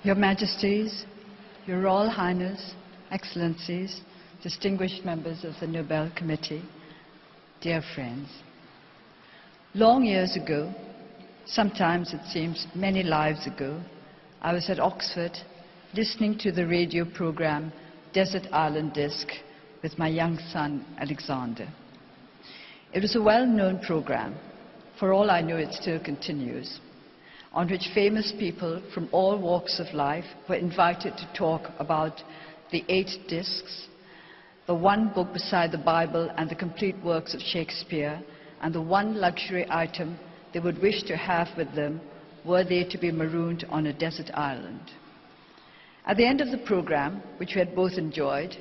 Your Majesties, Your Royal Highness, Excellencies, distinguished members of the Nobel Committee, dear friends. Long years ago, sometimes it seems many lives ago, I was at Oxford listening to the radio program Desert Island Disc with my young son Alexander. It was a well-known program. For all I know, it still continues, on which famous people from all walks of life were invited to talk about the 8 discs, the one book beside the Bible and the complete works of Shakespeare, and the one luxury item they would wish to have with them were they to be marooned on a desert island. At the end of the program, which we had both enjoyed,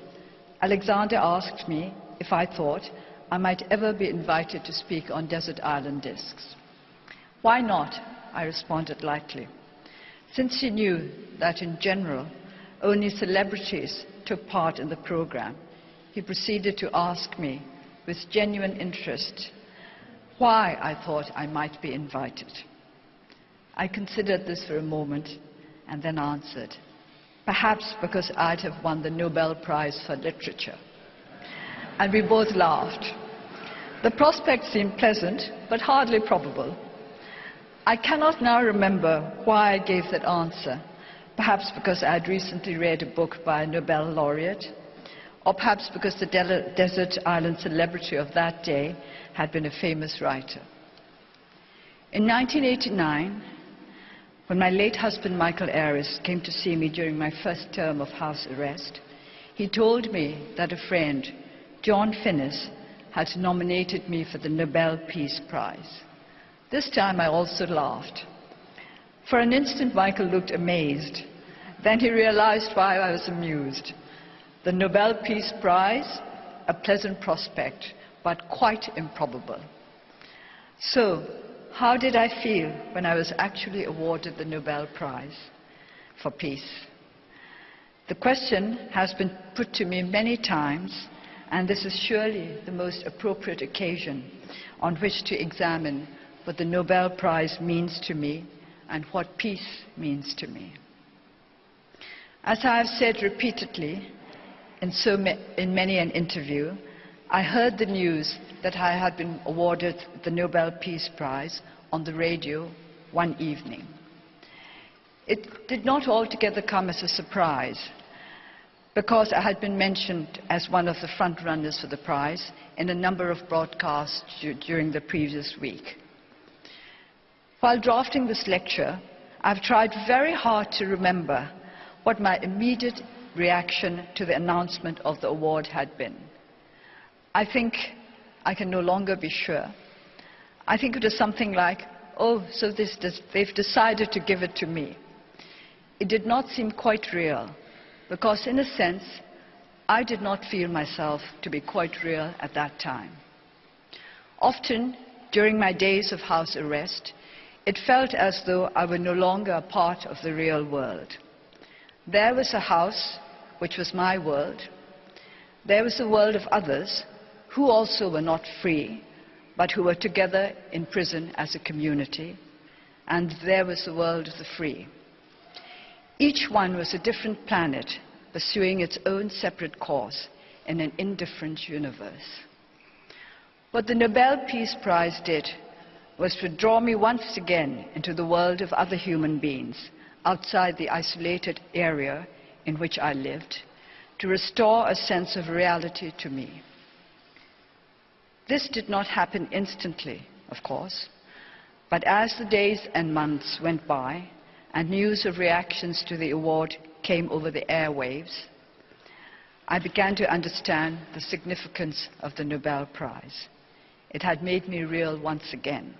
Alexander asked me if I thought I might ever be invited to speak on desert island discs. Why not? I responded lightly. Since he knew that in general only celebrities took part in the program, he proceeded to ask me with genuine interest why I thought I might be invited. I considered this for a moment and then answered, perhaps because I'd have won the Nobel Prize for Literature. And we both laughed. The prospect seemed pleasant, but hardly probable. I cannot now remember why I gave that answer, perhaps because I had recently read a book by a Nobel laureate, or perhaps because the desert island celebrity of that day had been a famous writer. In 1989, when my late husband Michael Ayres came to see me during my first term of house arrest, he told me that a friend, John Finnis, had nominated me for the Nobel Peace Prize. This time I also laughed. For an instant Michael looked amazed. Then he realized why I was amused. The Nobel Peace Prize, a pleasant prospect, but quite improbable. So, how did I feel when I was actually awarded the Nobel Prize for Peace? The question has been put to me many times, and this is surely the most appropriate occasion on which to examine what the Nobel Prize means to me and what peace means to me. As I have said repeatedly in many an interview, I heard the news that I had been awarded the Nobel Peace Prize on the radio one evening. It did not altogether come as a surprise, because I had been mentioned as one of the front runners for the prize in a number of broadcasts during the previous week. While drafting this lecture, I've tried very hard to remember what my immediate reaction to the announcement of the award had been. I think I can no longer be sure. I think it was something like, oh, so they've decided to give it to me. It did not seem quite real, because in a sense, I did not feel myself to be quite real at that time. Often, during my days of house arrest, it felt as though I were no longer a part of the real world. There was a house, which was my world. There was a world of others, who also were not free, but who were together in prison as a community. And there was the world of the free. Each one was a different planet, pursuing its own separate course in an indifferent universe. What the Nobel Peace Prize did was to draw me once again into the world of other human beings, outside the isolated area in which I lived, to restore a sense of reality to me. This did not happen instantly, of course, but as the days and months went by, and news of reactions to the award came over the airwaves, I began to understand the significance of the Nobel Prize. It had made me real once again.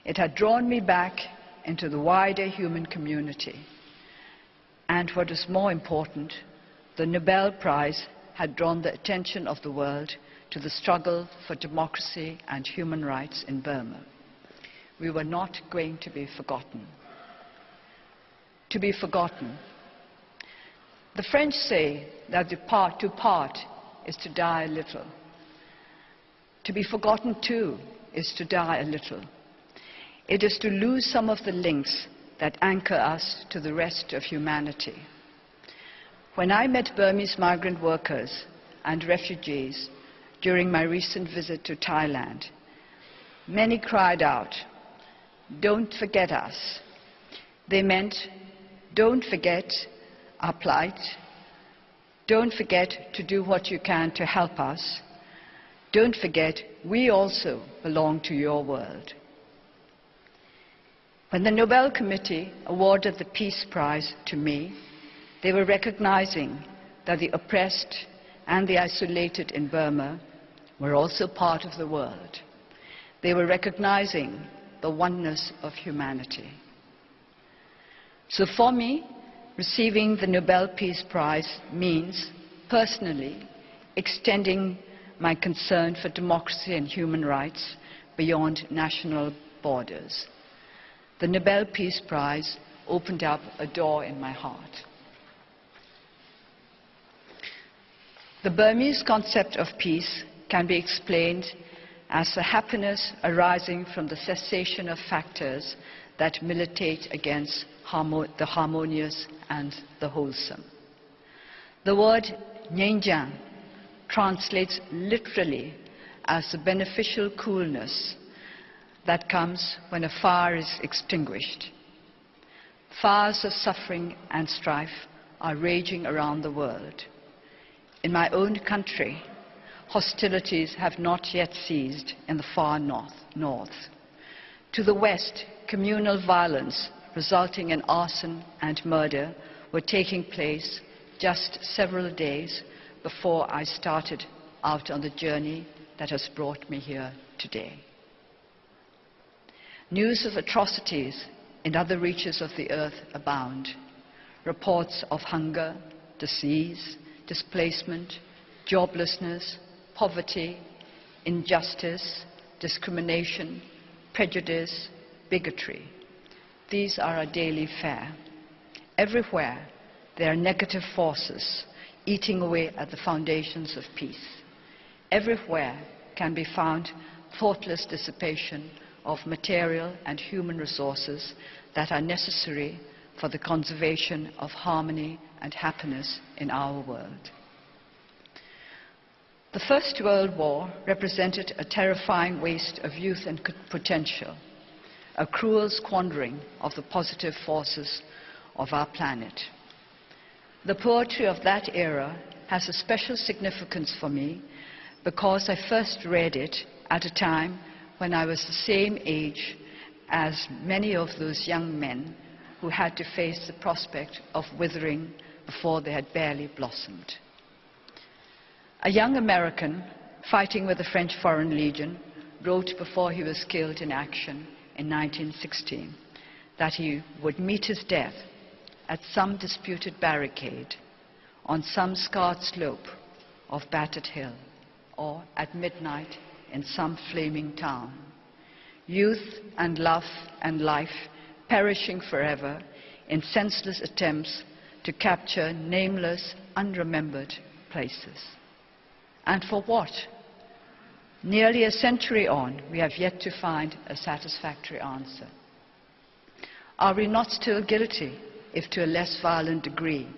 It had drawn me back into the wider human community. And what is more important, the Nobel Prize had drawn the attention of the world to the struggle for democracy and human rights in Burma. We were not going to be forgotten. To be forgotten. The French say that to part is to die a little. To be forgotten too is to die a little. It is to lose some of the links that anchor us to the rest of humanity. When I met Burmese migrant workers and refugees during my recent visit to Thailand, many cried out, "Don't forget us." They meant, don't forget our plight, don't forget to do what you can to help us, don't forget we also belong to your world. When the Nobel Committee awarded the Peace Prize to me, they were recognizing that the oppressed and the isolated in Burma were also part of the world. They were recognizing the oneness of humanity. So for me, receiving the Nobel Peace Prize means, personally, extending my concern for democracy and human rights beyond national borders. The Nobel Peace Prize opened up a door in my heart. The Burmese concept of peace can be explained as the happiness arising from the cessation of factors that militate against the harmonious and the wholesome. The word "nyenjang" translates literally as the beneficial coolness that comes when a fire is extinguished. Fires of suffering and strife are raging around the world. In my own country, hostilities have not yet ceased in the far north. To the west, communal violence resulting in arson and murder were taking place just several days before I started out on the journey that has brought me here today. News of atrocities in other reaches of the earth abound. Reports of hunger, disease, displacement, joblessness, poverty, injustice, discrimination, prejudice, bigotry. These are our daily fare. Everywhere there are negative forces eating away at the foundations of peace. Everywhere can be found thoughtless dissipation of material and human resources that are necessary for the conservation of harmony and happiness in our world. The First World War represented a terrifying waste of youth and potential, a cruel squandering of the positive forces of our planet. The poetry of that era has a special significance for me because I first read it at a time when I was the same age as many of those young men who had to face the prospect of withering before they had barely blossomed. A young American fighting with the French Foreign Legion wrote before he was killed in action in 1916 that he would meet his death at some disputed barricade, on some scarred slope of battered hill, or at midnight in some flaming town. Youth and love and life perishing forever in senseless attempts to capture nameless, unremembered places. And for what? Nearly a century on, we have yet to find a satisfactory answer. Are we not still guilty, if to a less violent degree,